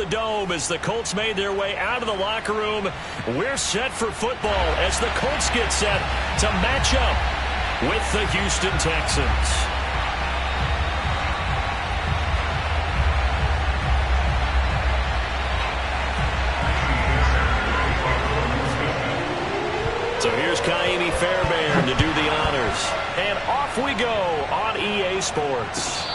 Dome as the Colts made their way out of the locker room. We're set for football as the Colts get set to match up with the Houston Texans. So here's Kaimi Fairbairn to do the honors. And off we go on EA Sports.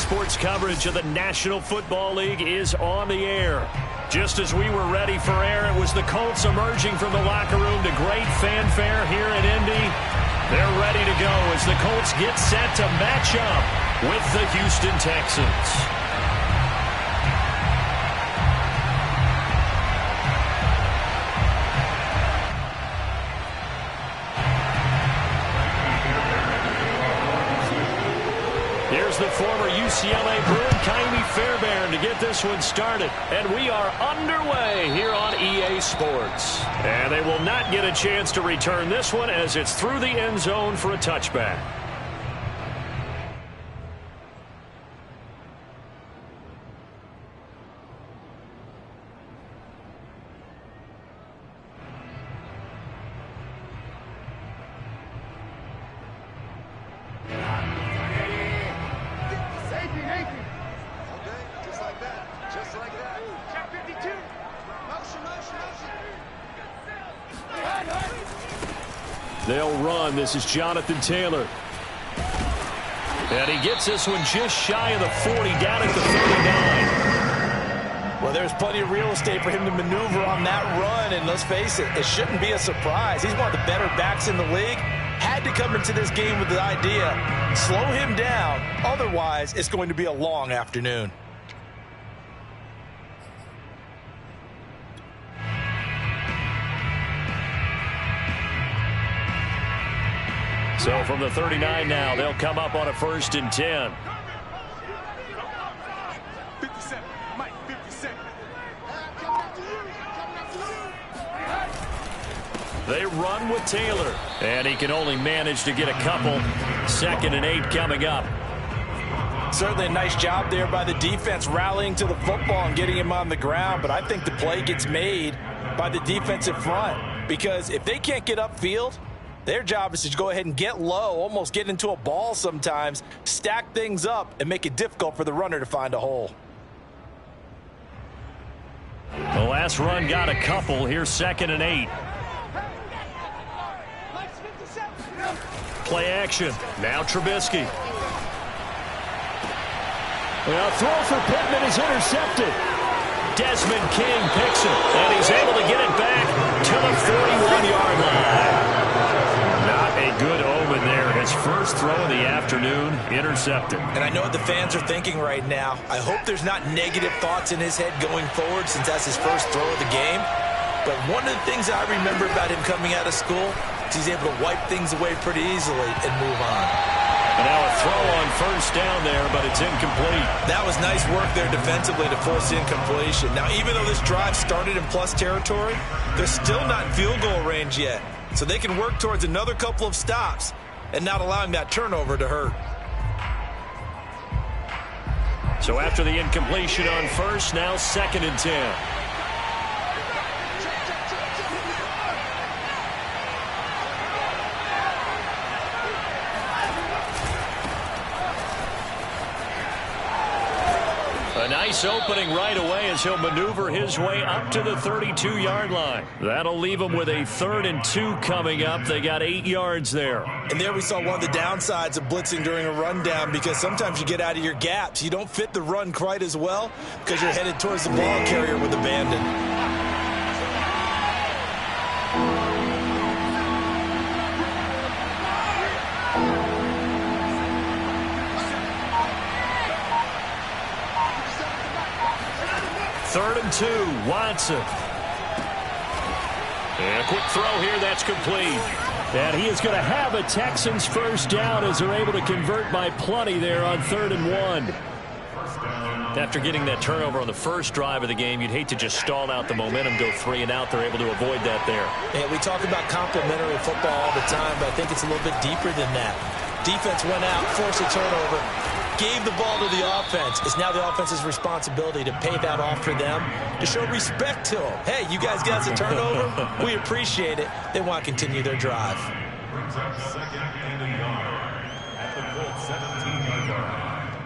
Sports coverage of the National Football League is on the air. Just as we were ready for air, it was the Colts emerging from the locker room to great fanfare here in Indy. They're ready to go as the Colts get set to match up with the Houston Texans. Here's the former UCLA Bruin, Kaimi Fairbairn, to get this one started. And we are underway here on EA Sports. And they will not get a chance to return this one as it's through the end zone for a touchback. They'll run. This is Jonathan Taylor. And he gets this one just shy of the 40, down at the 39. Well, there's plenty of real estate for him to maneuver on that run. And let's face it, it shouldn't be a surprise. He's one of the better backs in the league. Had to come into this game with the idea, slow him down, otherwise it's going to be a long afternoon. So from the 39 now, they'll come up on a 1st and 10. 57, Mike, 57. They run with Taylor, and he can only manage to get a couple. 2nd and 8 coming up. Certainly a nice job there by the defense rallying to the football and getting him on the ground, but I think the play gets made by the defensive front, because if they can't get upfield, their job is to go ahead and get low, almost get into a ball sometimes, stack things up, and make it difficult for the runner to find a hole. The last run got a couple. Here's 2nd and 8. Play action. Now Trubisky. Well, throw for Pittman is intercepted. Desmond King picks it, and he's able to get it back to the 41-yard line. Not a good omen there. His first throw of the afternoon, intercepted. And I know what the fans are thinking right now. I hope there's not negative thoughts in his head going forward, since that's his first throw of the game. But one of the things I remember about him coming out of school is he's able to wipe things away pretty easily and move on. And now a throw on 1st down there, but it's incomplete. That was nice work there defensively to force incompletion. Now, even though this drive started in plus territory, they're still not in field goal range yet. So they can work towards another couple of stops and not allowing that turnover to hurt. So after the incompletion on 1st, now 2nd and 10. A nice opening right away as he'll maneuver his way up to the 32-yard line. That'll leave him with a 3rd and 2 coming up. They got 8 yards there. And there we saw one of the downsides of blitzing during a rundown, because sometimes you get out of your gaps. You don't fit the run quite as well because you're headed towards the ball carrier with abandon. Third and 2, Watson. And a quick throw here, that's complete. And he is going to have a Texans 1st down as they're able to convert by plenty there on 3rd and 1. After getting that turnover on the first drive of the game, you'd hate to just stall out the momentum, go 3 and out. They're able to avoid that there. And we talk about complementary football all the time, but I think it's a little bit deeper than that. Defense went out, forced a turnover, gave the ball to the offense. It's now the offense's responsibility to pay that off for them, to show respect to them. Hey, you guys got a turnover? We appreciate it. They want to continue their drive. Brings up 2nd and a yard at the Colts 17-yard line.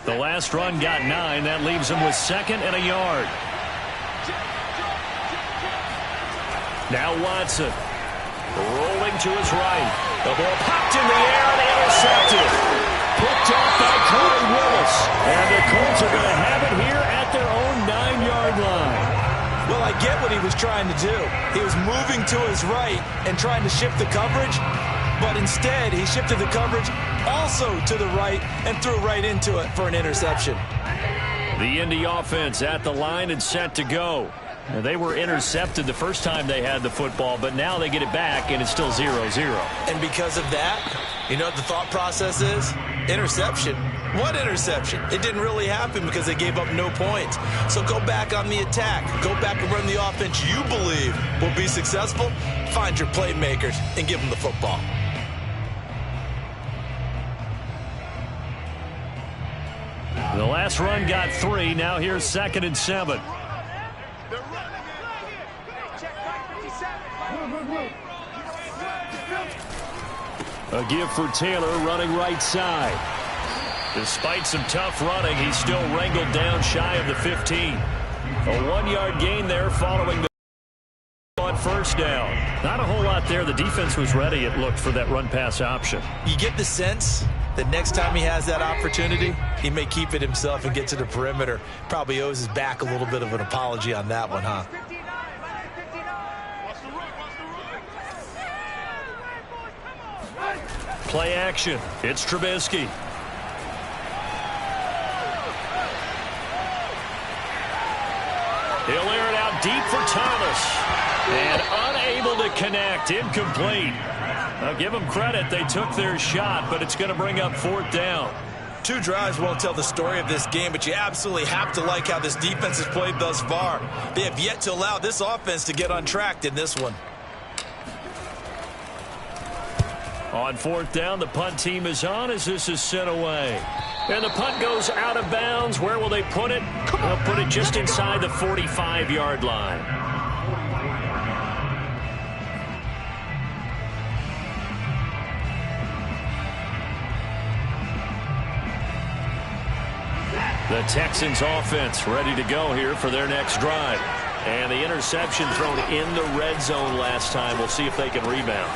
The last run got 9. That leaves him with 2nd and a yard. Now Watson, rolling to his right. The ball popped in the air and intercepted. Picked off by Corey Willis. And the Colts are going to have it here at their own 9-yard line. Well, I get what he was trying to do. He was moving to his right and trying to shift the coverage, but instead he shifted the coverage also to the right and threw right into it for an interception. The Indy offense at the line and set to go. Now, they were intercepted the first time they had the football, but now they get it back, and it's still 0-0. And because of that, you know what the thought process is? Interception. What interception? It didn't really happen because they gave up no points. So go back on the attack. Go back and run the offense you believe will be successful. Find your playmakers and give them the football. The last run got 3. Now here's 2nd and 7. A give for Taylor running right side. Despite some tough running, he's still wrangled down shy of the 15. A 1-yard gain there following the on 1st down. Not a whole lot there, the defense was ready, it looked, for that run-pass option. You get the sense that next time he has that opportunity, he may keep it himself and get to the perimeter. Probably owes his back a little bit of an apology on that one, huh? Play action. It's Trubisky. He'll air it out deep for Thomas. And unable to connect. Incomplete. I'll give them credit. They took their shot, but it's going to bring up 4th down. 2 drives won't tell the story of this game, but you absolutely have to like how this defense has played thus far. They have yet to allow this offense to get untracked in this one. On 4th down, the punt team is on as this is sent away. And the punt goes out of bounds. Where will they put it? They'll put it just inside the 45-yard line. The Texans offense ready to go here for their next drive. And the interception thrown in the red zone last time. We'll see if they can rebound.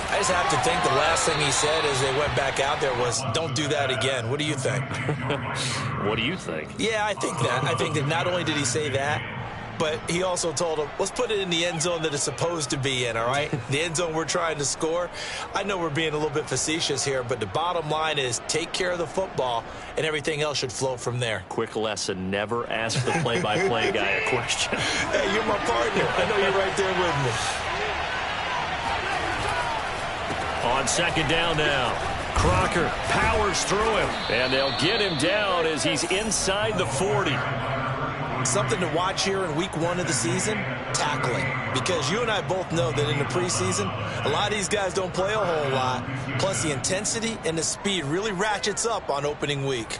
I just have to think the last thing he said as they went back out there was, don't do that again. What do you think? What do you think? Yeah, I think that. I think that not only did he say that, but he also told him, let's put it in the end zone that it's supposed to be in, all right? The end zone we're trying to score. I know we're being a little bit facetious here, but the bottom line is take care of the football, and everything else should flow from there. Quick lesson, never ask the play-by-play guy a question. Hey, you're my partner. I know you're right there with me. On 2nd down now, Crocker powers through him, and they'll get him down as he's inside the 40. Something to watch here in week 1 of the season, tackling. Because you and I both know that in the preseason, a lot of these guys don't play a whole lot. Plus, the intensity and the speed really ratchets up on opening week.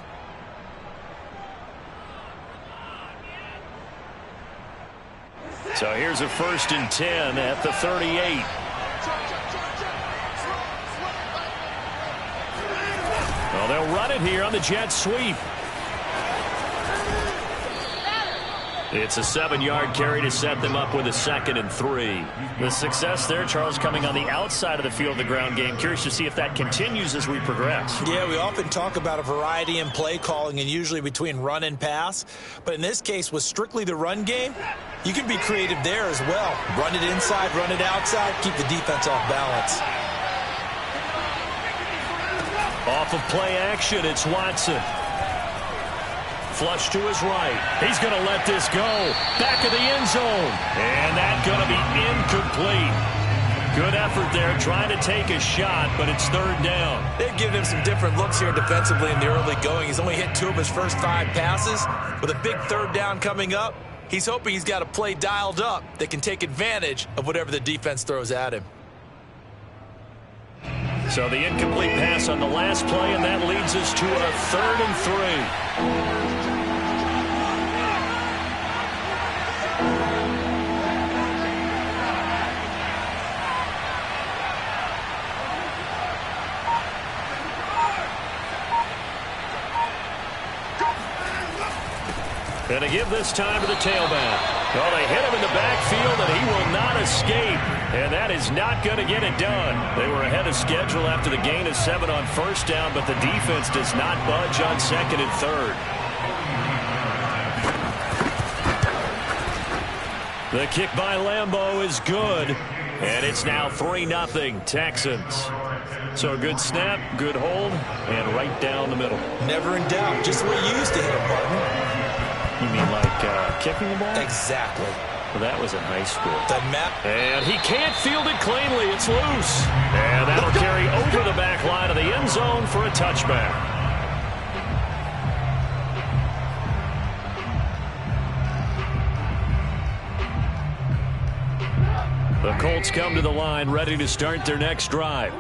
So here's a 1st and 10 at the 38. Well, they'll run it here on the jet sweep. It's a 7-yard carry to set them up with a 2nd and 3. The success there, Charles, coming on the outside of the field, the ground game. Curious to see if that continues as we progress. Yeah, we often talk about a variety in play calling and usually between run and pass. But in this case, with strictly the run game, you can be creative there as well. Run it inside, run it outside, keep the defense off balance. Off of play action, it's Watson. Flush to his right. He's going to let this go. Back of the end zone. And that's going to be incomplete. Good effort there, trying to take a shot, but it's 3rd down. They've given him some different looks here defensively in the early going. He's only hit 2 of his first 5 passes. With a big 3rd down coming up, he's hoping he's got a play dialed up that can take advantage of whatever the defense throws at him. So the incomplete pass on the last play, and that leads us to a 3rd and 3. And to give this time to the tailback. Well, they hit him in the backfield, and he will not escape. And that is not going to get it done. They were ahead of schedule after the gain of 7 on 1st down, but the defense does not budge on 2nd and 3rd. The kick by Lambeau is good, and it's now 3-0 Texans. So a good snap, good hold, and right down the middle. Never in doubt. Just the way you used to hit him, partner. You mean like kicking the ball? Exactly. Well, that was in high school. Doesn't matter. And he can't field it cleanly. It's loose. And that'll carry over the back line of the end zone for a touchback. The Colts come to the line ready to start their next drive.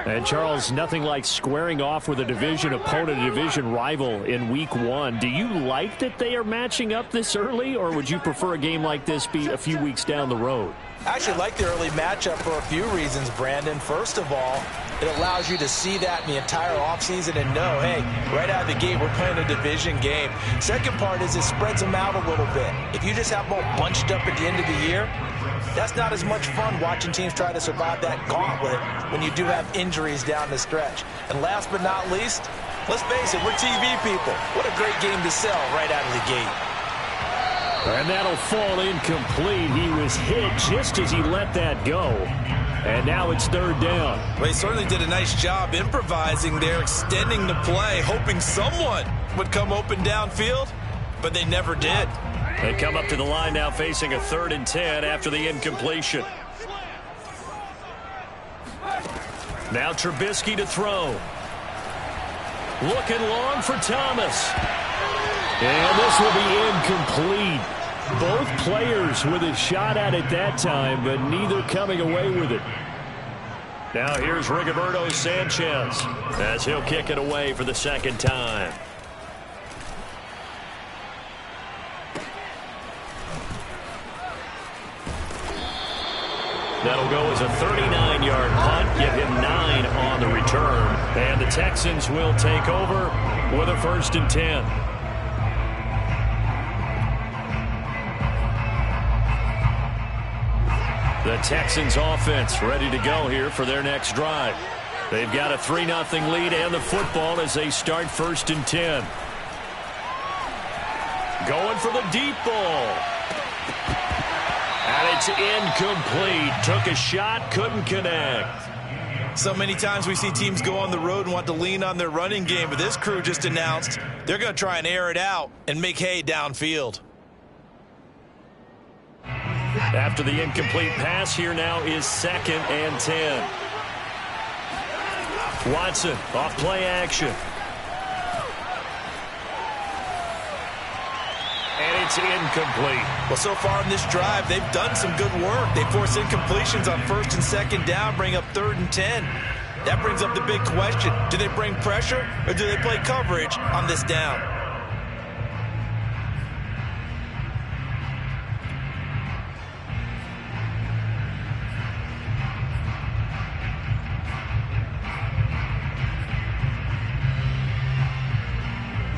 And, Charles, nothing like squaring off with a division opponent, a division rival in week 1. Do you like that they are matching up this early, or would you prefer a game like this be a few weeks down the road? I actually like the early matchup for a few reasons, Brandon. First of all, it allows you to see that in the entire offseason and know, hey, right out of the gate, we're playing a division game. Second part is it spreads them out a little bit. If you just have them all bunched up at the end of the year, that's not as much fun watching teams try to survive that gauntlet when you do have injuries down the stretch. And last but not least, let's face it, we're TV people. What a great game to sell right out of the gate. And that'll fall incomplete. He was hit just as he let that go. And now it's third down. Well, he certainly did a nice job improvising there, extending the play, hoping someone would come open downfield, but they never did. They come up to the line now facing a 3rd and 10 after the incompletion. Now Trubisky to throw. Looking long for Thomas. And this will be incomplete. Both players with a shot at it that time, but neither coming away with it. Now here's Rigoberto Sanchez as he'll kick it away for the second time. That'll go as a 39-yard punt, give him 9 on the return. And the Texans will take over with a 1st and 10. The Texans offense ready to go here for their next drive. They've got a 3-0 lead and the football as they start 1st and 10. Going for the deep ball. And it's incomplete. Took a shot, couldn't connect. So many times we see teams go on the road and want to lean on their running game, but this crew just announced they're going to try and air it out and make hay downfield. After the incomplete pass, here now is 2nd and 10. Watson off play action. And it's incomplete. Well, so far in this drive, they've done some good work. They force incompletions on 1st and 2nd down, bring up 3rd and 10. That brings up the big question. Do they bring pressure or do they play coverage on this down?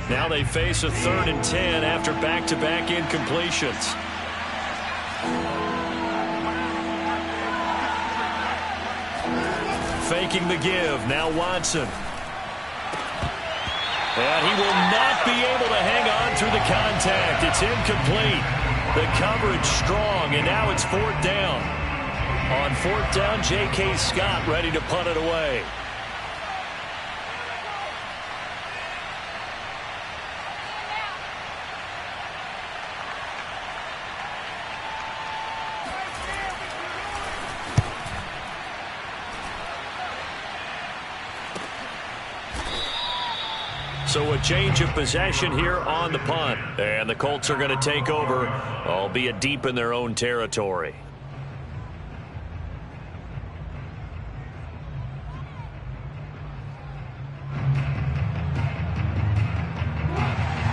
Now they face a 3rd and 10 after back-to-back incompletions. Faking the give. Now Watson. And he will not be able to hang on through the contact. It's incomplete. The coverage strong, and now it's 4th down. On 4th down, J.K. Scott ready to punt it away. So a change of possession here on the punt. And the Colts are going to take over, albeit deep in their own territory.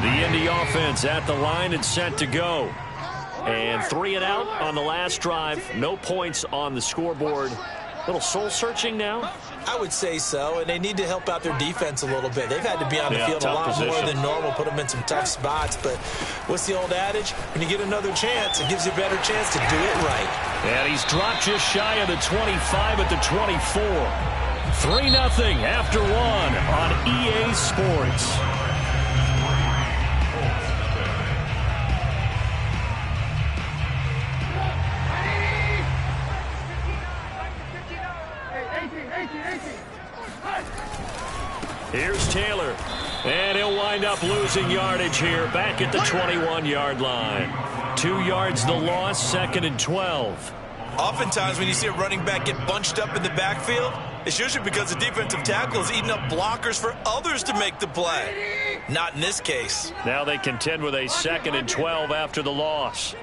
The Indy offense at the line and set to go. And 3 and out on the last drive. No points on the scoreboard. Little soul-searching now? I would say so, and they need to help out their defense a little bit. They've had to be on the field a lot more than normal, put them in some tough spots. But what's the old adage? When you get another chance, it gives you a better chance to do it right. And he's dropped just shy of the 25 at the 24. 3-0 after 1 on EA Sports. Here's Taylor, and he'll wind up losing yardage here back at the 21-yard line. 2 yards the loss, 2nd and 12. Oftentimes when you see a running back get bunched up in the backfield, it's usually because the defensive tackle is eating up blockers for others to make the play. Not in this case. Now they contend with a 2nd and 12 after the loss.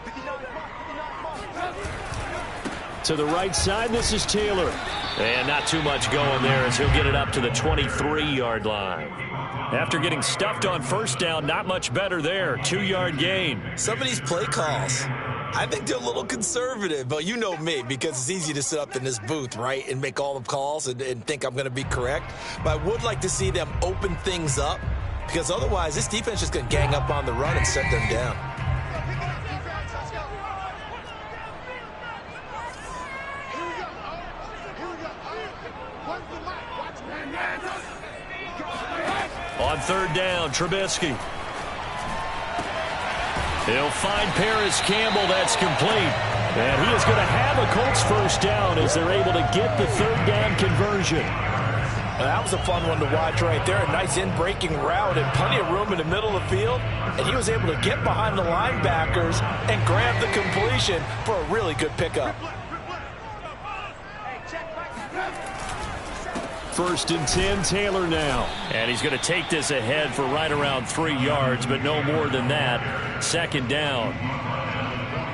To the right side, this is Taylor. And not too much going there as he'll get it up to the 23-yard line. After getting stuffed on first down, not much better there. 2-yard gain. Some of these play calls, I think they're a little conservative, but you know me, because it's easy to sit up in this booth, right, and make all the calls and think I'm going to be correct. But I would like to see them open things up, because otherwise this defense is just going to gang up on the run and set them down. On third down, Trubisky. He'll find Paris Campbell. That's complete. And he is going to have a Colts first down as they're able to get the third down conversion. Well, that was a fun one to watch right there. A nice in-breaking route and plenty of room in the middle of the field. And he was able to get behind the linebackers and grab the completion for a really good pickup. First and 10, Taylor now. And he's going to take this ahead for right around 3 yards, but no more than that. Second down.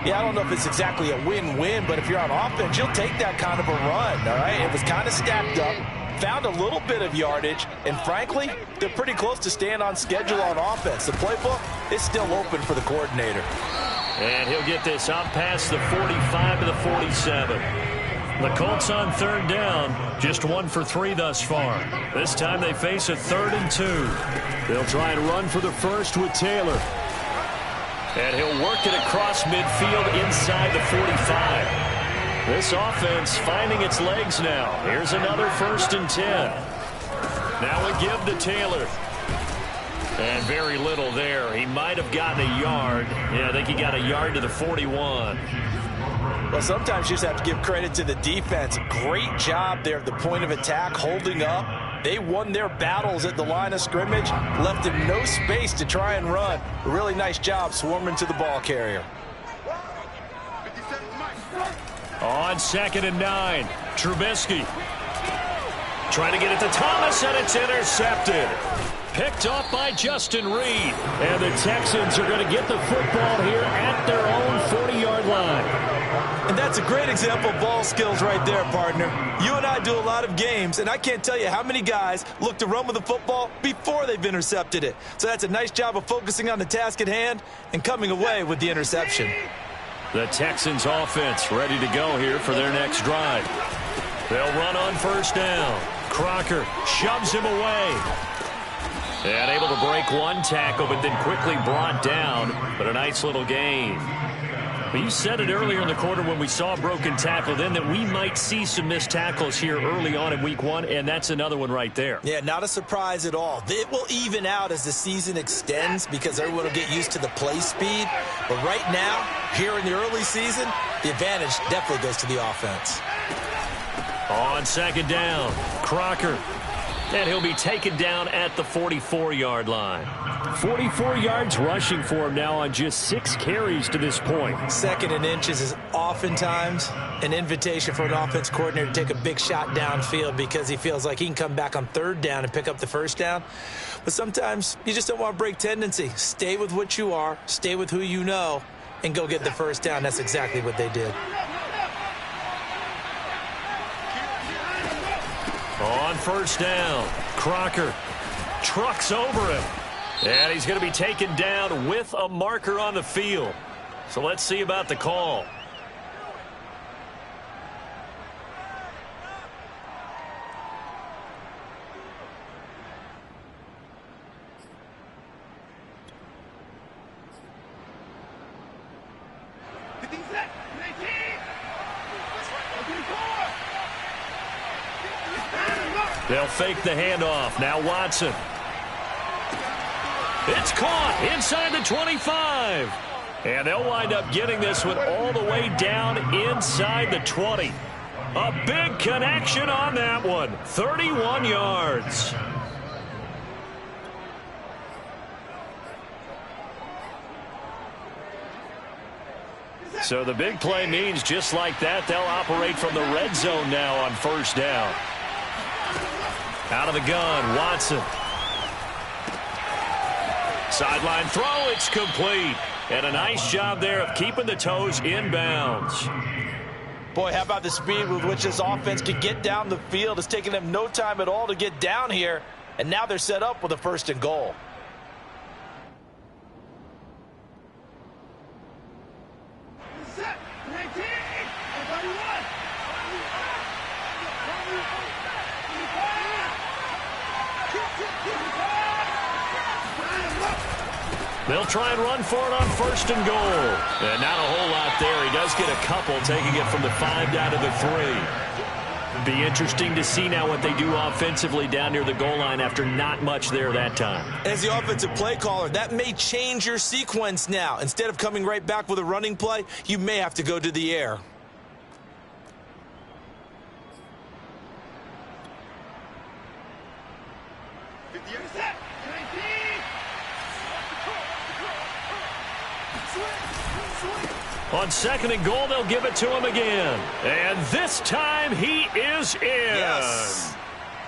Yeah, I don't know if it's exactly a win-win, but if you're on offense, you'll take that kind of a run, all right? It was kind of stacked up, found a little bit of yardage, and frankly, they're pretty close to staying on schedule on offense. The playbook is still open for the coordinator. And he'll get this out past the 45 to the 47. The Colts on third down, just 1 for 3 thus far. This time they face a 3rd and 2. They'll try and run for the first with Taylor. And he'll work it across midfield inside the 45. This offense finding its legs now. Here's another 1st and 10. Now we give to Taylor. And very little there. He might have gotten a yard. Yeah, I think he got a yard to the 41. Well, sometimes you just have to give credit to the defense. Great job there at the point of attack, holding up. They won their battles at the line of scrimmage, left him no space to try and run. A really nice job swarming to the ball carrier. On 2nd and 9, Trubisky. Trying to get it to Thomas, and it's intercepted. Picked off by Justin Reed. And the Texans are going to get the football here at their own 40-yard line. And that's a great example of ball skills right there, partner. You and I do a lot of games, and I can't tell you how many guys look to run with the football before they've intercepted it. So that's a nice job of focusing on the task at hand and coming away with the interception. The Texans offense ready to go here for their next drive. They'll run on first down. Crocker shoves him away. And able to break one tackle, but then quickly brought down. But a nice little gain. But you said it earlier in the quarter when we saw a broken tackle then that we might see some missed tackles here early on in week 1, and that's another one right there. Yeah, not a surprise at all. It will even out as the season extends because everyone will get used to the play speed. But right now, here in the early season, the advantage definitely goes to the offense. On 2nd down, Crocker. And he'll be taken down at the 44-yard line. 44 yards rushing for him now on just 6 carries to this point. 2nd and inches is oftentimes an invitation for an offense coordinator to take a big shot downfield because he feels like he can come back on 3rd down and pick up the 1st down. But sometimes you just don't want to break tendency. Stay with what you are, stay with who you know, and go get the 1st down. That's exactly what they did. On first down, Crocker trucks over him. And he's going to be taken down with a marker on the field. So let's see about the call. They'll fake the handoff. Now Watson. It's caught inside the 25. And they'll wind up getting this one all the way down inside the 20. A big connection on that one. 31 yards. So the big play means just like that, they'll operate from the red zone now on first down. Out of the gun, Watson. Sideline throw, it's complete. And a nice job there of keeping the toes inbounds. Boy, how about the speed with which this offense can get down the field? It's taking them no time at all to get down here, and now they're set up with a 1st and goal. They'll try and run for it on 1st and goal. And not a whole lot there. He does get a couple, taking it from the 5 down to the 3. Be interesting to see now what they do offensively down near the goal line after not much there that time. As the offensive play caller, that may change your sequence now. Instead of coming right back with a running play, you may have to go to the air. On 2nd and goal, they'll give it to him again. And this time he is in. Yes.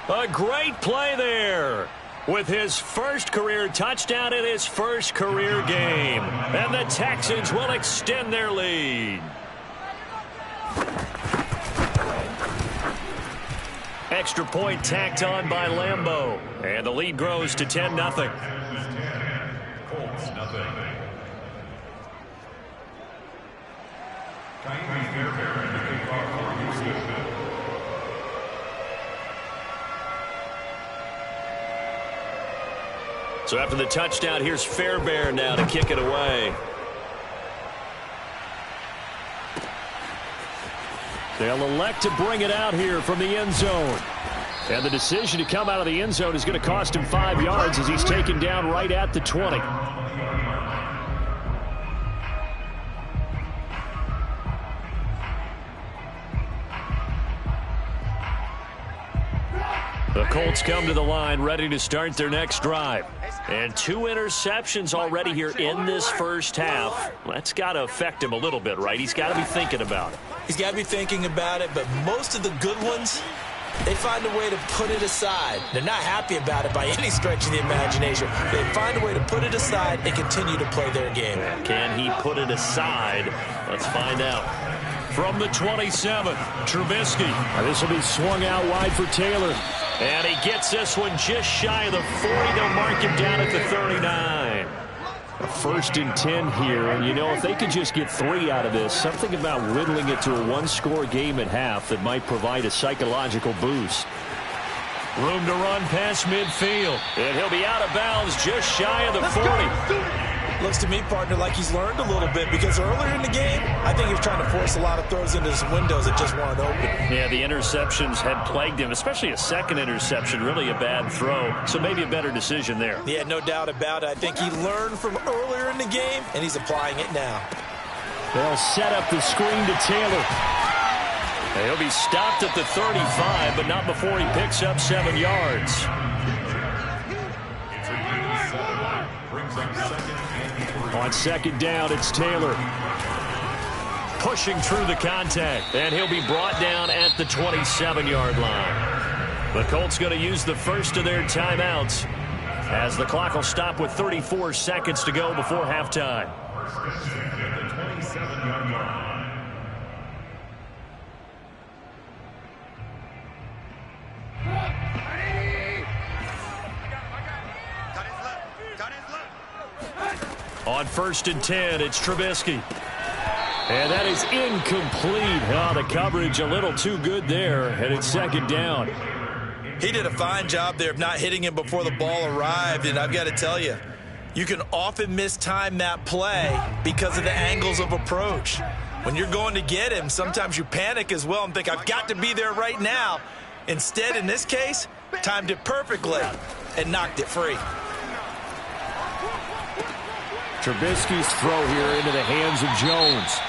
A great play there with his first career touchdown in his first career game. And the Texans will extend their lead. Extra point tacked on by Lambeau. And the lead grows to 10-0. Colts, nothing. So after the touchdown, here's Fairbairn now to kick it away. They'll elect to bring it out here from the end zone. And the decision to come out of the end zone is going to cost him 5 yards as he's taken down right at the 20. The Colts come to the line ready to start their next drive. And 2 interceptions already here in this first half. That's got to affect him a little bit, right? He's got to be thinking about it. He's got to be thinking about it, but most of the good ones, they find a way to put it aside. They're not happy about it by any stretch of the imagination. They find a way to put it aside and continue to play their game. Can he put it aside? Let's find out. From the 27th, Trubisky. This will be swung out wide for Taylor. And he gets this one just shy of the 40. They'll mark him down at the 39. A 1st and 10 here. And, you know, if they could just get 3 out of this, something about whittling it to a 1-score game at half that might provide a psychological boost. Room to run past midfield. And he'll be out of bounds just shy of the 40. Looks to me, partner, like he's learned a little bit because earlier in the game, I think he was trying to force a lot of throws into his windows that just weren't open. Yeah, the interceptions had plagued him, especially a second interception, really a bad throw. So maybe a better decision there. Yeah, no doubt about it. I think he learned from earlier in the game, and he's applying it now. They'll set up the screen to Taylor. He'll be stopped at the 35, but not before he picks up 7 yards. On 2nd down, it's Taylor. Pushing through the contact, and he'll be brought down at the 27-yard line. The Colts going to use the first of their timeouts as the clock will stop with 34 seconds to go before halftime. On 1st and 10, it's Trubisky. And that is incomplete. Oh, the coverage a little too good there, and it's 2nd down. He did a fine job there of not hitting him before the ball arrived, and I've got to tell you, you can often mistime that play because of the angles of approach. When you're going to get him, sometimes you panic as well and think, I've got to be there right now. Instead, in this case, timed it perfectly and knocked it free. Trubisky's throw here into the hands of Jones.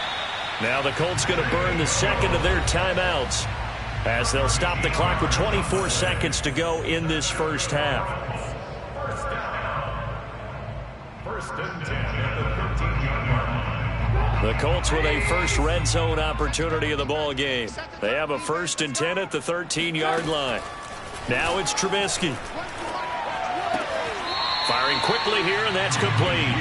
Now the Colts going to burn the second of their timeouts as they'll stop the clock with 24 seconds to go in this first half. 1st and 10 at the 13-yard line. The Colts with a first red zone opportunity of the ball game. They have a 1st and 10 at the 13-yard line. Now it's Trubisky. Firing quickly here, and that's complete.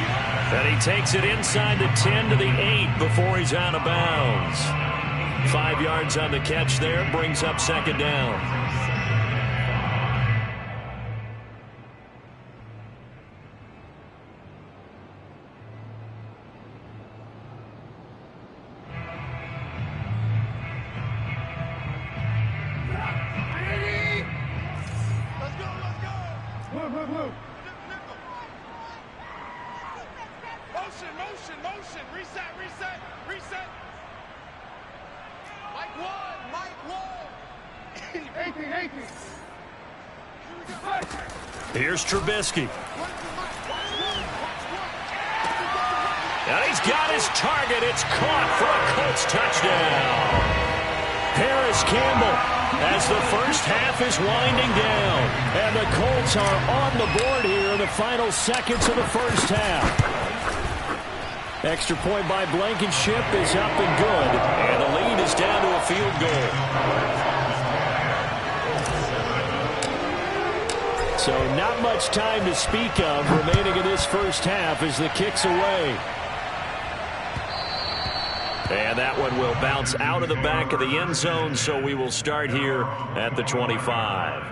And he takes it inside the 10 to the 8 before he's out of bounds. 5 yards on the catch there, brings up second down. Motion. Reset. Mike one. 18. Here's Trubisky. And he's got his target. It's caught for a Colts touchdown. Harris Campbell as the first half is winding down. And the Colts are on the board here in the final seconds of the first half. Extra point by Blankenship is up and good. And the lead is down to a field goal. So not much time to speak of remaining in this first half as the kick's away. And that one will bounce out of the back of the end zone, so we will start here at the 25.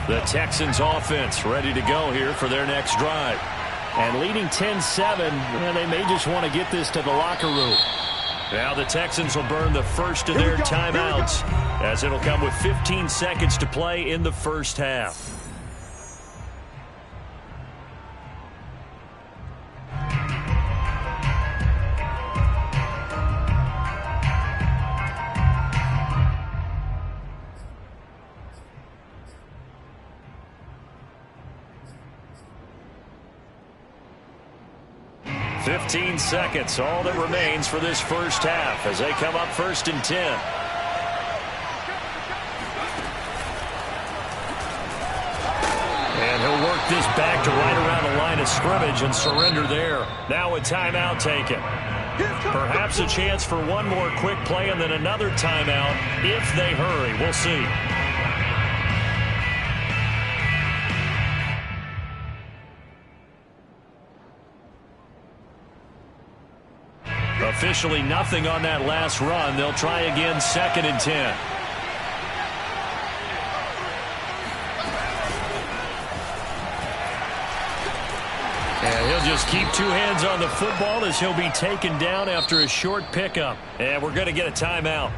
The Texans offense ready to go here for their next drive. And leading 10-7, they may just want to get this to the locker room. Now the Texans will burn the first of their timeouts as it'll come with 15 seconds to play in the first half. Fifteen seconds, all that remains for this first half as they come up 1st and 10. And he'll work this back to right around the line of scrimmage and surrender there. Now a timeout taken. Perhaps a chance for one more quick play and then another timeout if they hurry. We'll see. Officially nothing on that last run. They'll try again 2nd and 10. And he'll just keep 2 hands on the football as he'll be taken down after a short pickup. And we're going to get a timeout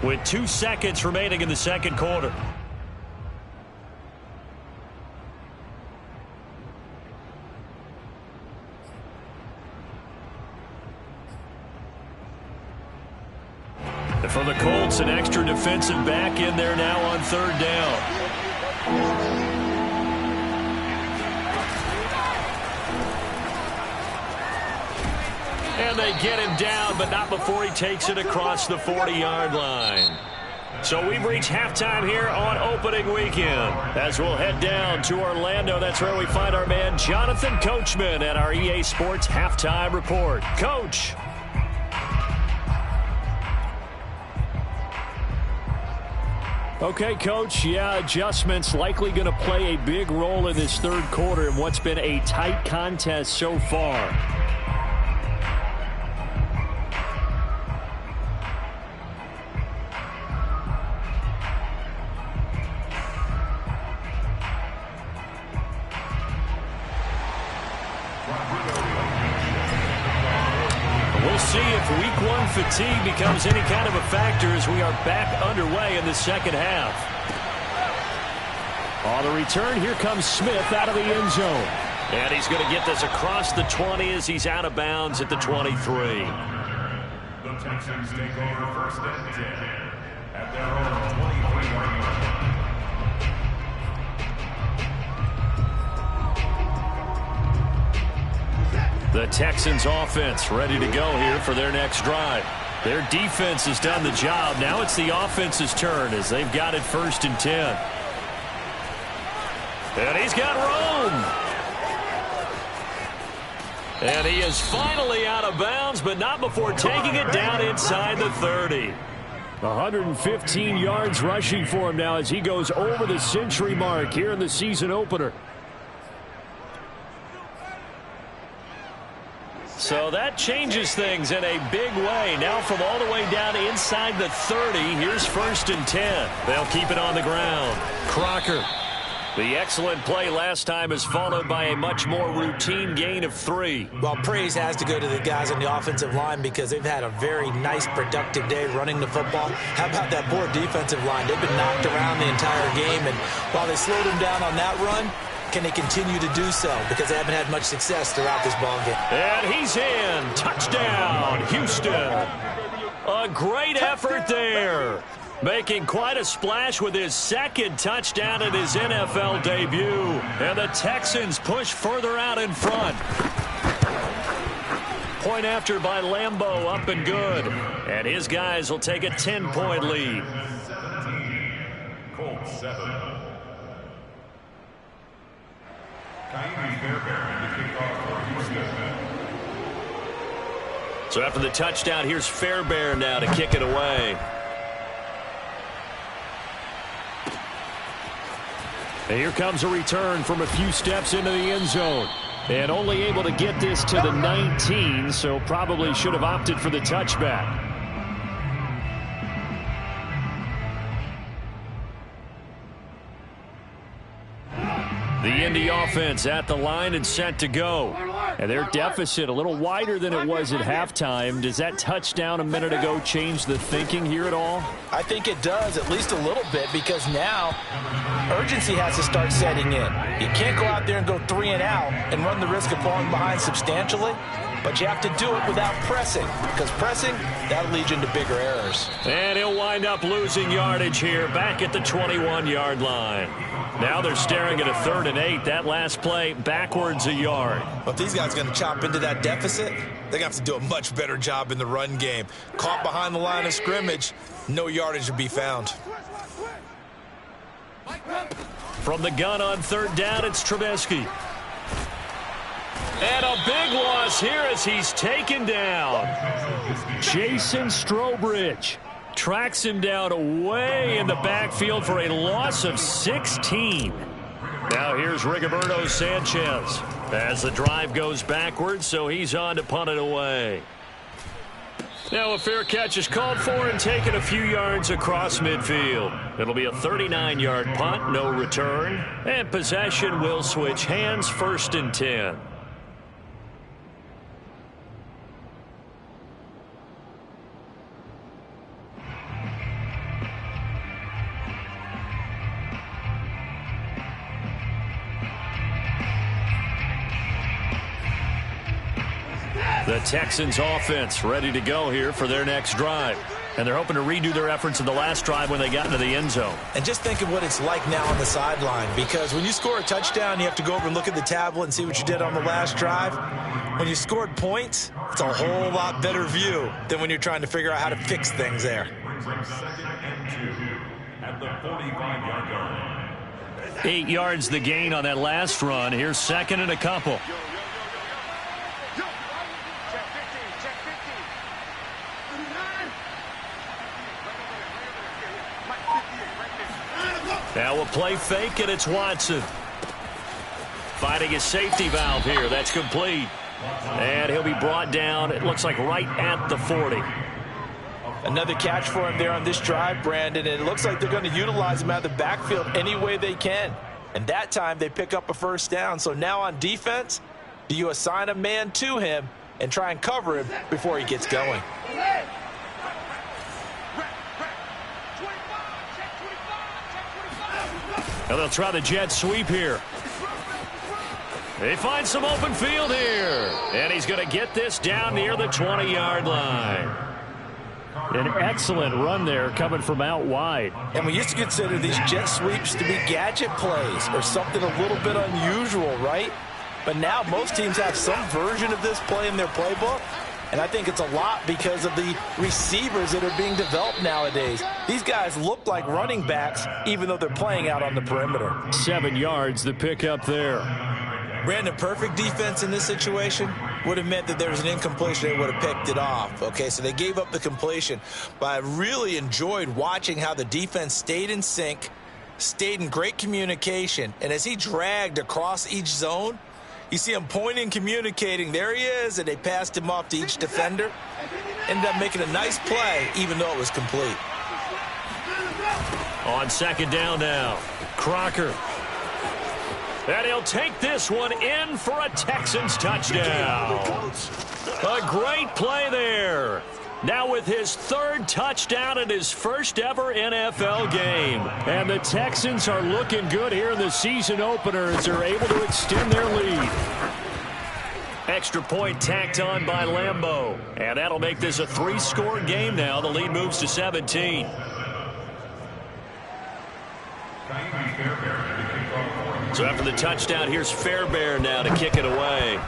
with 2 seconds remaining in the second quarter. For the Colts, an extra defensive back in there now on 3rd down. And they get him down, but not before he takes it across the 40-yard line. So we've reached halftime here on opening weekend. As we'll head down to Orlando, that's where we find our man Jonathan Coachman at our EA Sports Halftime Report. Coach. Okay, Coach, adjustments likely going to play a big role in this third quarter in what's been a tight contest so far. We'll see if week 1 fatigue becomes any kind of a factor as we are back underway in the second half. On the return, here comes Smith out of the end zone. And he's going to get this across the 20 as he's out of bounds at the 23. The Texans take over 1st and 10 at their own 23-yard line. The Texans offense ready to go here for their next drive. Their defense has done the job. Now it's the offense's turn as they've got it 1st and 10. And he's got room. And he is finally out of bounds, but not before taking it down inside the 30. 115 yards rushing for him now as he goes over the century mark here in the season opener. So that changes things in a big way. Now from all the way down inside the 30, here's 1st and 10. They'll keep it on the ground. Crocker. The excellent play last time is followed by a much more routine gain of 3. Well, praise has to go to the guys on the offensive line because they've had a very nice, productive day running the football. How about that poor defensive line? They've been knocked around the entire game, and while they slowed them down on that run, can they continue to do so? Because they haven't had much success throughout this ball game. And he's in. Touchdown, Houston. A great effort there. Making quite a splash with his 2nd touchdown in his NFL debut. And the Texans push further out in front. Point after by Lambeau, up and good. And his guys will take a 10-point lead. 17. Colts 7. So after the touchdown, here's Fairbairn now to kick it away. And here comes a return from a few steps into the end zone. And only able to get this to the 19, so probably should have opted for the touchback. The Indy offense at the line and set to go. And their deficit a little wider than it was at halftime. Does that touchdown a minute ago change the thinking here at all? I think it does, at least a little bit, because now urgency has to start setting in. You can't go out there and go 3 and out and run the risk of falling behind substantially, but you have to do it without pressing, because pressing, that'll lead you into bigger errors. And he'll wind up losing yardage here back at the 21-yard line. Now they're staring at a 3rd and 8. That last play backwards a yard. But if these guys are going to chop into that deficit, they're going to have to do a much better job in the run game. Caught behind the line of scrimmage, no yardage to be found. From the gun on 3rd down, it's Trubisky. And a big loss here as he's taken down. Jason Strobridge tracks him down way in the backfield for a loss of 16. Now here's Rigoberto Sanchez as the drive goes backwards, so he's on to punt it away. Now a fair catch is called for and taken a few yards across midfield. It'll be a 39-yard punt, no return, and possession will switch hands, 1st and 10. The Texans offense ready to go here for their next drive. And they're hoping to redo their efforts in the last drive when they got into the end zone. And just think of what it's like now on the sideline, because when you score a touchdown, you have to go over and look at the tablet and see what you did on the last drive. When you scored points, it's a whole lot better view than when you're trying to figure out how to fix things there. 2nd and 2 at the 45-yard line. 8 yards the gain on that last run. Here's 2nd and a couple. Now we'll play fake, and it's Watson. Finding his safety valve here. That's complete. And he'll be brought down, it looks like right at the 40. Another catch for him there on this drive, Brandon. And it looks like they're going to utilize him out of the backfield any way they can. And that time they pick up a 1st down. So now on defense, do you assign a man to him and try and cover him before he gets going? Now they'll try the jet sweep here. They find some open field here. And he's going to get this down near the 20-yard line. An excellent run there coming from out wide. And we used to consider these jet sweeps to be gadget plays or something a little bit unusual, right? but now most teams have some version of this play in their playbook. And I think it's a lot because of the receivers that are being developed nowadays. These guys look like running backs, even though they're playing out on the perimeter. 7 yards, the pickup there. Brandon, perfect defense in this situation would have meant that there was an incompletion. They would have picked it off. Okay, so they gave up the completion. But I really enjoyed watching how the defense stayed in sync, stayed in great communication. And as he dragged across each zone, you see him pointing, communicating. There he is, and they passed him off to each defender. Ended up making a nice play, even though it was complete. On second down now, Crocker. And he'll take this one in for a Texans touchdown. A great play there. Now with his 3rd touchdown in his first ever NFL game. And the Texans are looking good here in the season opener as they're able to extend their lead. Extra point tacked on by Lambeau. And that'll make this a 3-score game now. The lead moves to 17. So after the touchdown, here's Fairbairn now to kick it away.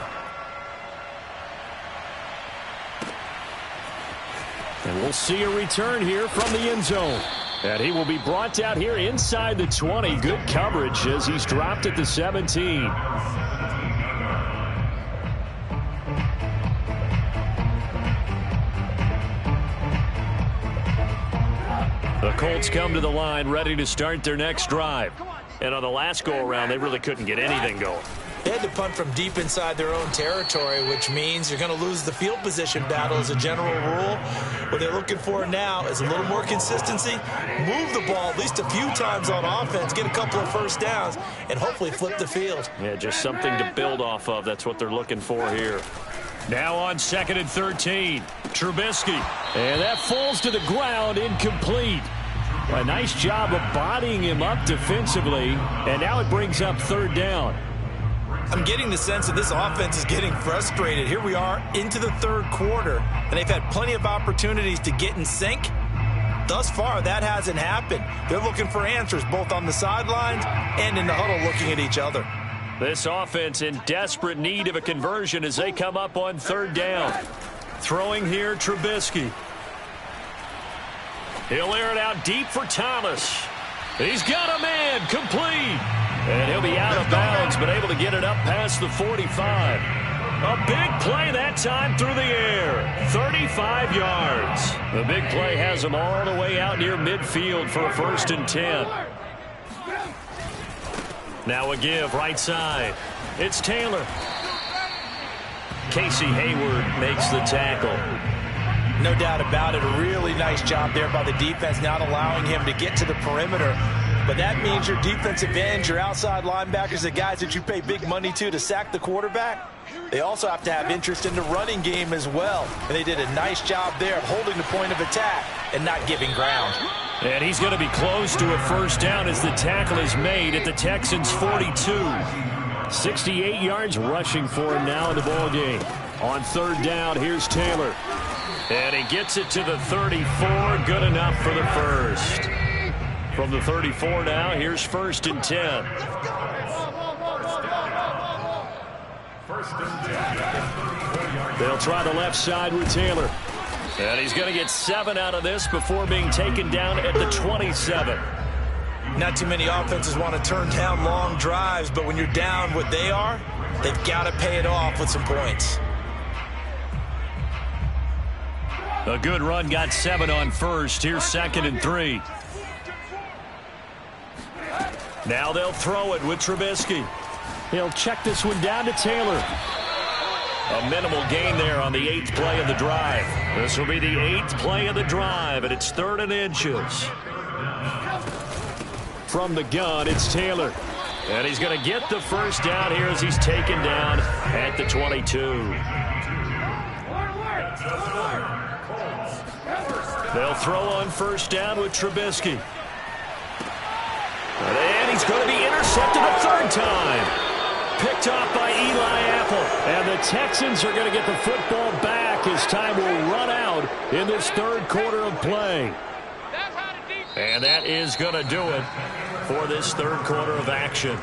And we'll see a return here from the end zone. And he will be brought out here inside the 20. Good coverage as he's dropped at the 17. The Colts come to the line ready to start their next drive. And on the last go-around, they really couldn't get anything going. They had to punt from deep inside their own territory, which means you're going to lose the field position battle as a general rule. What they're looking for now is a little more consistency, move the ball at least a few times on offense, get a couple of first downs, and hopefully flip the field. Yeah, just something to build off of. That's what they're looking for here. Now on 2nd and 13, Trubisky. And that falls to the ground, incomplete. A nice job of bodying him up defensively, and now it brings up 3rd down. I'm getting the sense that this offense is getting frustrated. Here we are into the 3rd quarter, and they've had plenty of opportunities to get in sync. Thus far, that hasn't happened. They're looking for answers both on the sidelines and in the huddle looking at each other. This offense in desperate need of a conversion as they come up on 3rd down. Throwing here, Trubisky. He'll air it out deep for Thomas. He's got a man, complete. And he'll be out of bounds, but able to get it up past the 45. A big play that time through the air. 35 yards. The big play has him all the way out near midfield for a 1st and 10. Now a give right side. It's Taylor. Casey Hayward makes the tackle. No doubt about it. A really nice job there by the defense, not allowing him to get to the perimeter. But that means your defensive ends, your outside linebackers, the guys that you pay big money to sack the quarterback, they also have to have interest in the running game as well. And they did a nice job there of holding the point of attack and not giving ground. And he's going to be close to a 1st down as the tackle is made at the Texans' 42. 68 yards rushing for him now in the ballgame. On 3rd down, here's Taylor. And he gets it to the 34. Good enough for the 1st. From the 34 now, here's 1st and 10. They'll try the left side with Taylor. And he's going to get 7 out of this before being taken down at the 27. Not too many offenses want to turn down long drives, but when you're down what they are, they've got to pay it off with some points. A good run got 7 on 1st. Here's 2nd and 3. Now they'll throw it with Trubisky. He'll check this one down to Taylor. A minimal gain there on the 8th play of the drive. This will be the 8th play of the drive, and it's 3rd and inches. From the gun, it's Taylor. And he's going to get the 1st down here as he's taken down at the 22. They'll throw on 1st down with Trubisky. And he's going to be intercepted a 3rd time. Picked off by Eli Apple. And the Texans are going to get the football back as time will run out in this 3rd quarter of play. That's how the defense And that is going to do it for this third quarter of action.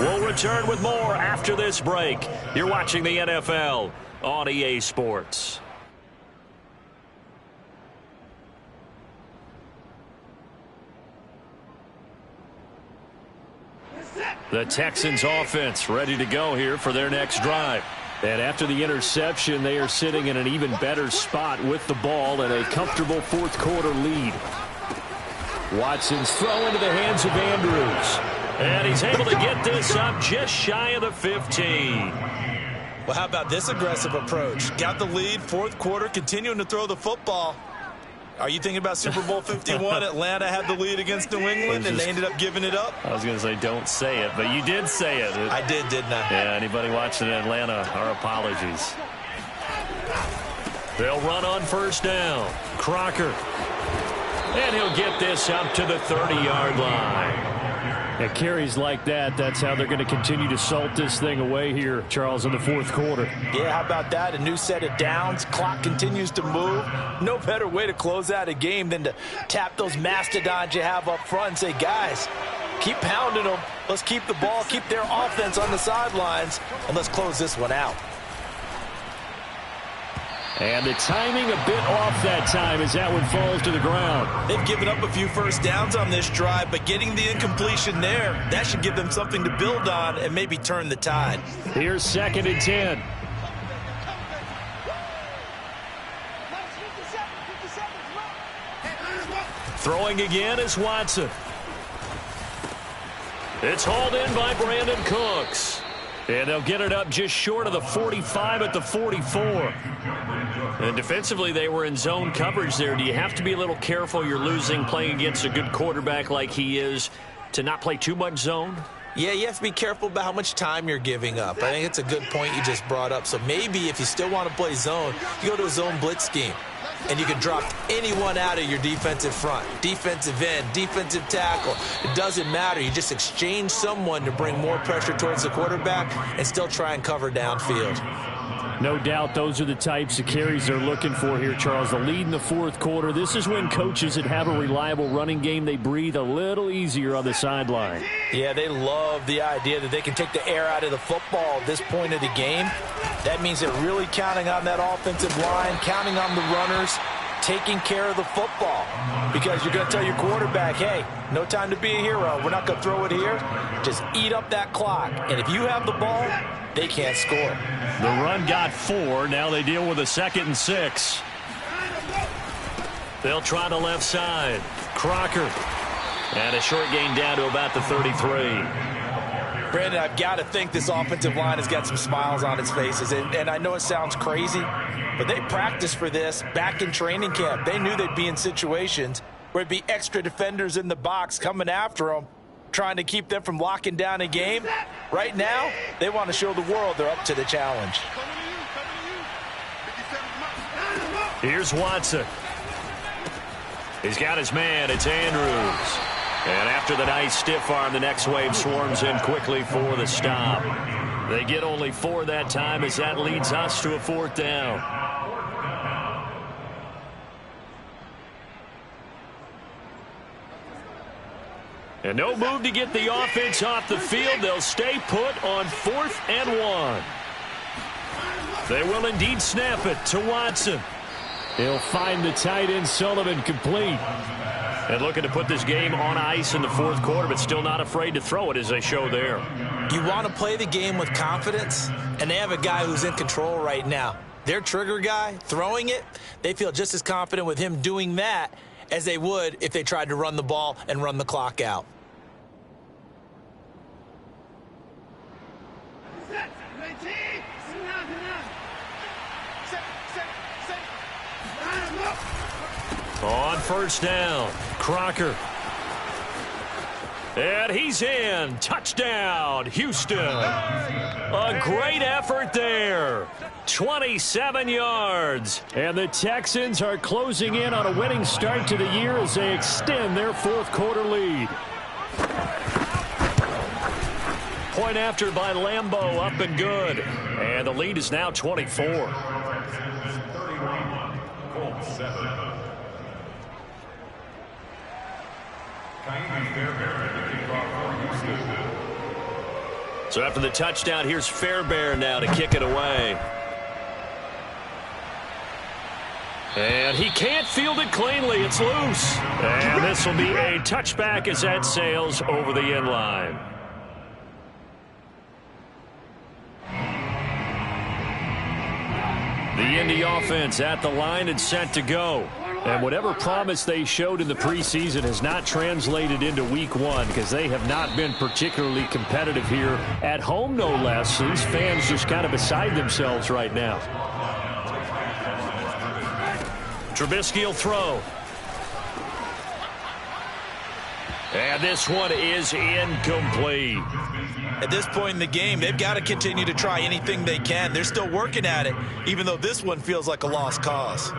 We'll return with more after this break. You're watching the NFL on EA Sports. The Texans offense ready to go here for their next drive. And after the interception, they are sitting in an even better spot with the ball and a comfortable fourth quarter lead. Watson's throw into the hands of Andrews. And he's able to get this up just shy of the 15. Well, how about this aggressive approach? Got the lead, fourth quarter, continuing to throw the football. Are you thinking about Super Bowl 51? Atlanta had the lead against New England, and they ended up giving it up? I was going to say don't say it, but you did say it. I did, didn't I? Yeah, anybody watching in Atlanta, our apologies. They'll run on first down. Crocker. And he'll get this up to the 30-yard line. At carries like that, that's how they're going to continue to salt this thing away here, Charles, in the fourth quarter. Yeah, how about that? A new set of downs. Clock continues to move. No better way to close out a game than to tap those mastodons you have up front and say, guys, keep pounding them. Let's keep the ball, keep their offense on the sidelines, and let's close this one out. And the timing a bit off that time as that one falls to the ground. They've given up a few first downs on this drive, but getting the incompletion there, that should give them something to build on and maybe turn the tide. Here's 2nd and 10. Throwing again is Watson. It's hauled in by Brandon Cooks. And they'll get it up just short of the 45 at the 44. And defensively, they were in zone coverage there. Do you have to be a little careful? You're losing playing against a good quarterback like he is to not play too much zone? Yeah, you have to be careful about how much time you're giving up. I think it's a good point you just brought up. So maybe if you still want to play zone, you go to a zone blitz scheme. And you can drop anyone out of your defensive front. Defensive end, defensive tackle. It doesn't matter. You just exchange someone to bring more pressure towards the quarterback and still try and cover downfield. No doubt those are the types of carries they're looking for here, Charles. The lead in the fourth quarter. This is when coaches that have a reliable running game, they breathe a little easier on the sideline. Yeah, they love the idea that they can take the air out of the football at this point of the game. That means they're really counting on that offensive line, counting on the runners, taking care of the football. Because you're going to tell your quarterback, hey, no time to be a hero. We're not going to throw it here. Just eat up that clock. And if you have the ball, they can't score. The run got 4. Now they deal with a 2nd and 6. They'll try the left side. Crocker. And a short gain down to about the 33. Brandon, I've got to think this offensive line has got some smiles on its faces. And I know it sounds crazy, but they practiced for this back in training camp. They knew they'd be in situations where it'd be extra defenders in the box coming after them, trying to keep them from locking down a game. Right now, they want to show the world they're up to the challenge. Here's Watson. He's got his man. It's Andrews. And after the nice stiff arm, the next wave swarms in quickly for the stop. They get only 4 that time as that leads us to a 4th down. And no move to get the offense off the field. They'll stay put on 4th and 1. They will indeed snap it to Watson. He'll find the tight end Sullivan complete. And looking to put this game on ice in the fourth quarter, but still not afraid to throw it as they show there. You want to play the game with confidence, and they have a guy who's in control right now. Their trigger guy, throwing it, they feel just as confident with him doing that as they would if they tried to run the ball and run the clock out. On first down, Crocker. And he's in. Touchdown, Houston. A great effort there. 27 yards. And the Texans are closing in on a winning start to the year as they extend their fourth quarter lead. Point after by Lambeau, up and good. And the lead is now 24. 31, Colts 7. So after the touchdown, here's Fairbairn now to kick it away. And he can't field it cleanly. It's loose. And this will be a touchback as that sails over the end line. The Indy offense at the line and set to go. And whatever promise they showed in the preseason has not translated into week one because they have not been particularly competitive here at home, no less. These fans just kind of beside themselves right now. Trubisky will throw. And this one is incomplete. At this point in the game, they've got to continue to try anything they can. They're still working at it, even though this one feels like a lost cause.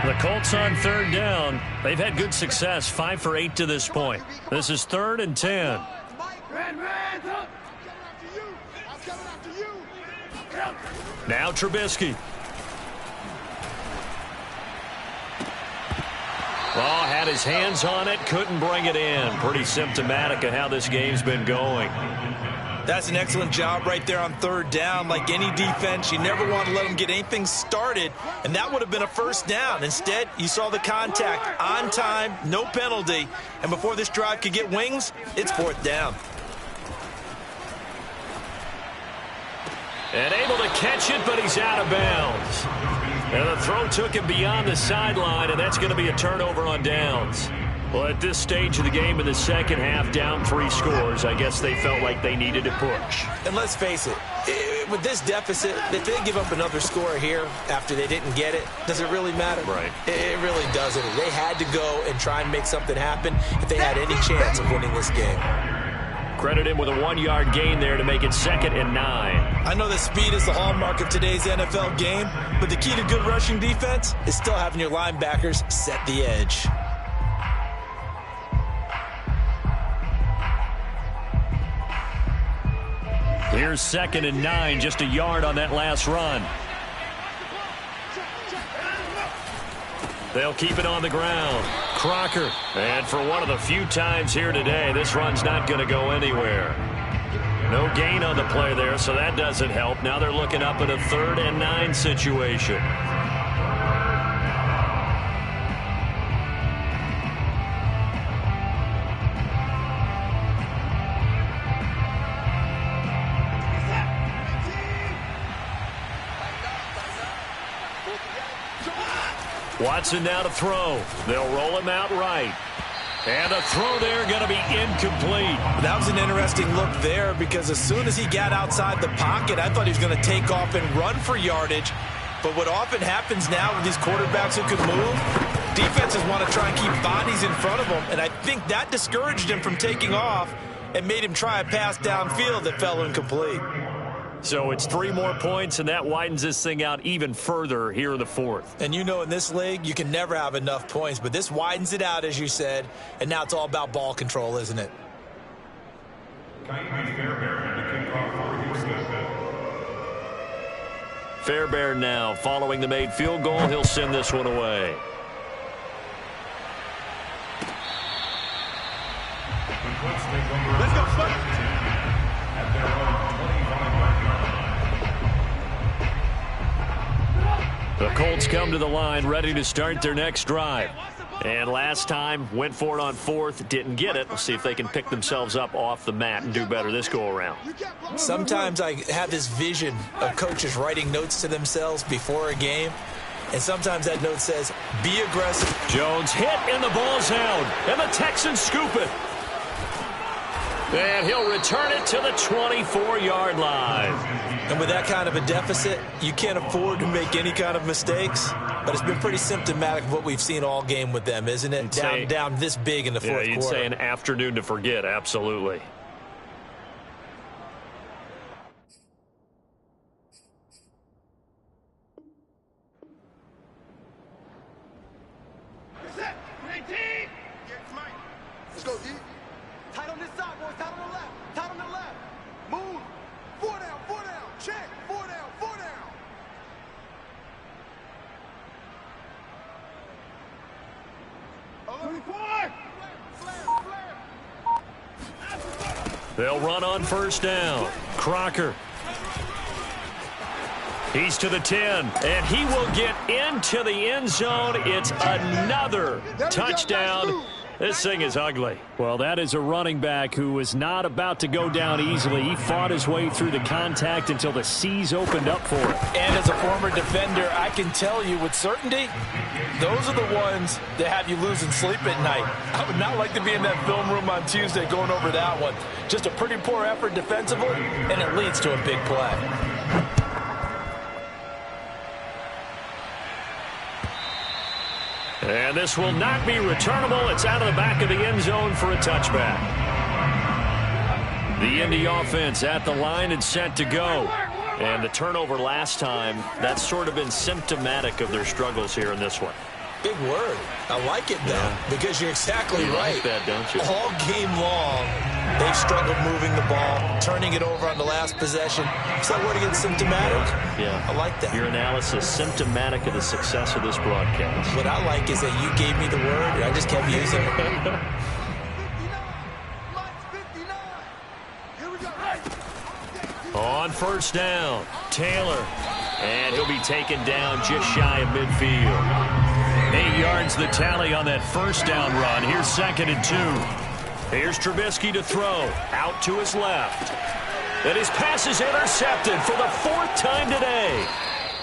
The Colts on third down. They've had good success, 5 for 8 to this point. This is 3rd and 10. Now Trubisky. Oh, had his hands on it, couldn't bring it in. Pretty symptomatic of how this game's been going. That's an excellent job right there on third down. Like any defense, you never want to let them get anything started, and that would have been a first down. Instead, you saw the contact on time, no penalty, and before this drive could get wings, it's 4th down. And able to catch it, but he's out of bounds. And the throw took him beyond the sideline, and that's going to be a turnover on downs. Well, at this stage of the game in the second half, down 3 scores, I guess they felt like they needed to push. And let's face it, with this deficit, if they give up another score here after they didn't get it, does it really matter? Right. It really doesn't. They had to go and try and make something happen if they had any chance of winning this game. Credit him with a 1-yard gain there to make it 2nd and 9. I know that speed is the hallmark of today's NFL game, but the key to good rushing defense is still having your linebackers set the edge. Here's 2nd and 9, just a yard on that last run. They'll keep it on the ground. Crocker. And for one of the few times here today, this run's not going to go anywhere. No gain on the play there, so that doesn't help. Now they're looking up at a 3rd and 9 situation. Watson now to throw. They'll roll him out right. And the throw there going to be incomplete. That was an interesting look there because as soon as he got outside the pocket, I thought he was going to take off and run for yardage. But what often happens now with these quarterbacks who can move, defenses want to try and keep bodies in front of them. And I think that discouraged him from taking off and made him try a pass downfield that fell incomplete. So it's 3 more points, and that widens this thing out even further here in the 4th. And you know in this league, you can never have enough points, but this widens it out, as you said, and now it's all about ball control, isn't it? Fairbairn now following the made field goal. He'll send this one away. Let's go, Spud. The Colts come to the line ready to start their next drive. And last time, went for it on 4th, didn't get it. We'll see if they can pick themselves up off the mat and do better this go-around. Sometimes I have this vision of coaches writing notes to themselves before a game, and sometimes that note says, be aggressive. Jones hit, and the ball's out, and the Texans scoop it. And he'll return it to the 24-yard line. And with that kind of a deficit, you can't afford to make any kind of mistakes. But it's been pretty symptomatic of what we've seen all game with them, isn't it? Down this big in the fourth quarter. Yeah, you'd say an afternoon to forget, absolutely. Let's go, D. Tight on this side, boys. Tight on the left. Tight on the left. Move. 4 down, 4 down. Check. 4 down, 4 down. They'll run on first down. Crocker. He's to the 10, and he will get into the end zone. It's another touchdown. This thing is ugly. Well, that is a running back who was not about to go down easily. He fought his way through the contact until the seas opened up for him. And as a former defender, I can tell you with certainty, those are the ones that have you losing sleep at night. I would not like to be in that film room on Tuesday going over that one. Just a pretty poor effort defensively, and it leads to a big play. And this will not be returnable. It's out of the back of the end zone for a touchback. The Indy offense at the line and set to go. And the turnover last time, that's sort of been symptomatic of their struggles here in this one. Big word. I like it, though, because you're exactly right. You like that, don't you? All game long, they've struggled moving the ball, turning it over on the last possession. Is that word again, symptomatic? Yeah. I like that. Your analysis, symptomatic of the success of this broadcast. What I like is that you gave me the word, and I just kept using it. 59. Lights 59. Here we go. On first down, Taylor. And he'll be taken down just shy of midfield. 8 yards the tally on that first down run. Here's 2nd and 2. Here's Trubisky to throw. Out to his left. And his pass is intercepted for the 4th time today.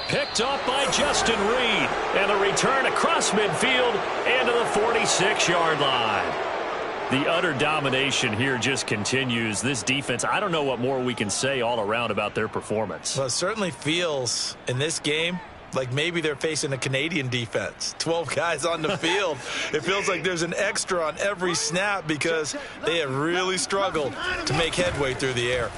Picked up by Justin Reed. And the return across midfield and to the 46-yard line. The utter domination here just continues. This defense, I don't know what more we can say all around about their performance. Well, it certainly feels in this game like maybe they're facing a Canadian defense. 12 guys on the field. It feels like there's an extra on every snap because they have really struggled to make headway through the air.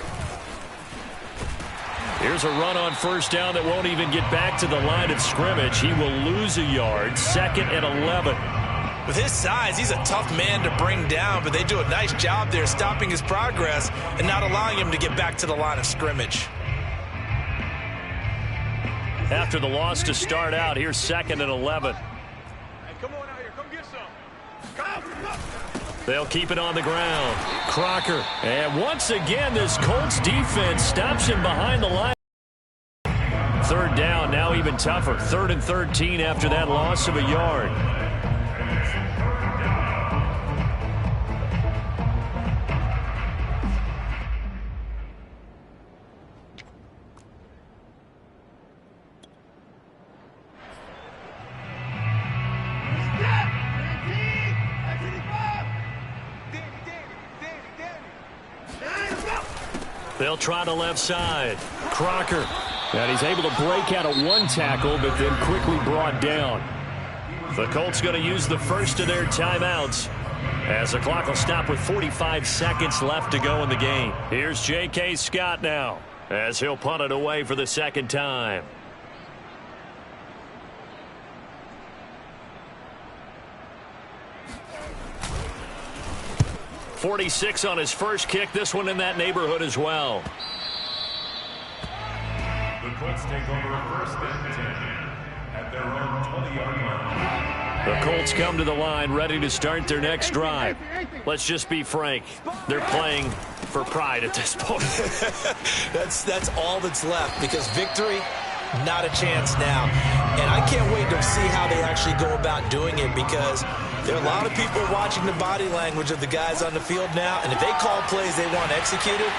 Here's a run on first down that won't even get back to the line of scrimmage. He will lose a yard. 2nd and 11. With his size, he's a tough man to bring down, but they do a nice job there stopping his progress and not allowing him to get back to the line of scrimmage. After the loss to start out, here's 2nd and 11. Hey, come on out here. Come get some. Come. They'll keep it on the ground. Crocker. And once again, this Colts defense stops him behind the line. 3rd down, now even tougher. 3rd and 13 after that loss of a yard. They'll try the left side. Crocker. And he's able to break out of one tackle, but then quickly brought down. The Colts going to use the first of their timeouts as the clock will stop with 45 seconds left to go in the game. Here's J.K. Scott now as he'll punt it away for the 2nd time. .46 on his first kick. This one in that neighborhood as well. The Colts take over 1st and 10 at their own 20-yard line. The Colts come to the line ready to start their next drive. Let's just be frank. They're playing for pride at this point. That's all that's left because victory, not a chance now. And I can't wait to see how they actually go about doing it because there are a lot of people watching the body language of the guys on the field now. And if they call plays they want executed,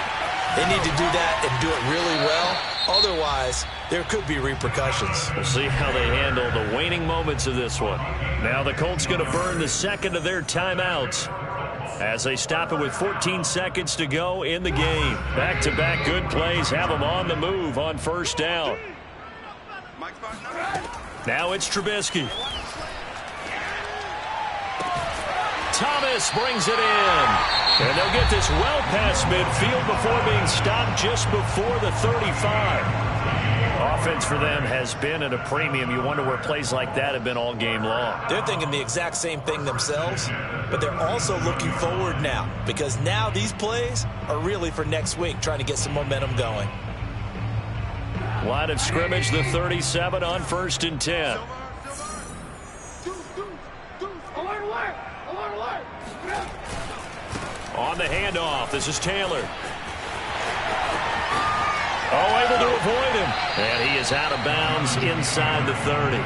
they need to do that and do it really well. Otherwise, there could be repercussions. We'll see how they handle the waning moments of this one. Now the Colts going to burn the 2nd of their timeouts as they stop it with 14 seconds to go in the game. Back-to-back good plays have them on the move on first down. Now it's Trubisky. Thomas brings it in. And they'll get this well past midfield before being stopped just before the 35. Offense for them has been at a premium. You wonder where plays like that have been all game long. They're thinking the exact same thing themselves, but they're also looking forward now because now these plays are really for next week, trying to get some momentum going. Line of scrimmage, the 37 on 1st and 10. On the handoff, this is Taylor. Oh, able to avoid him. And he is out of bounds inside the 30.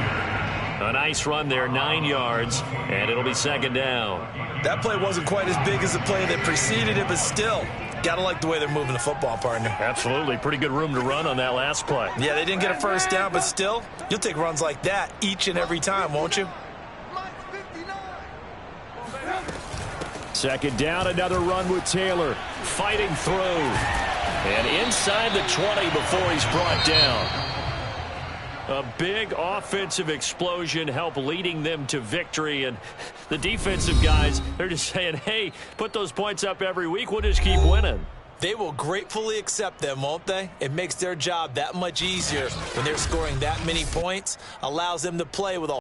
A nice run there, 9 yards, and it'll be 2nd down. That play wasn't quite as big as the play that preceded it, but still, gotta like the way they're moving the football, partner. Absolutely. Pretty good room to run on that last play. Yeah, they didn't get a first down, but still, you'll take runs like that each and every time, won't you? 2nd down, another run with Taylor. Fighting through. And inside the 20 before he's brought down. A big offensive explosion helped leading them to victory. And the defensive guys, they're just saying, hey, put those points up every week. We'll just keep winning. They will gratefully accept them, won't they? It makes their job that much easier when they're scoring that many points. Allows them to play with a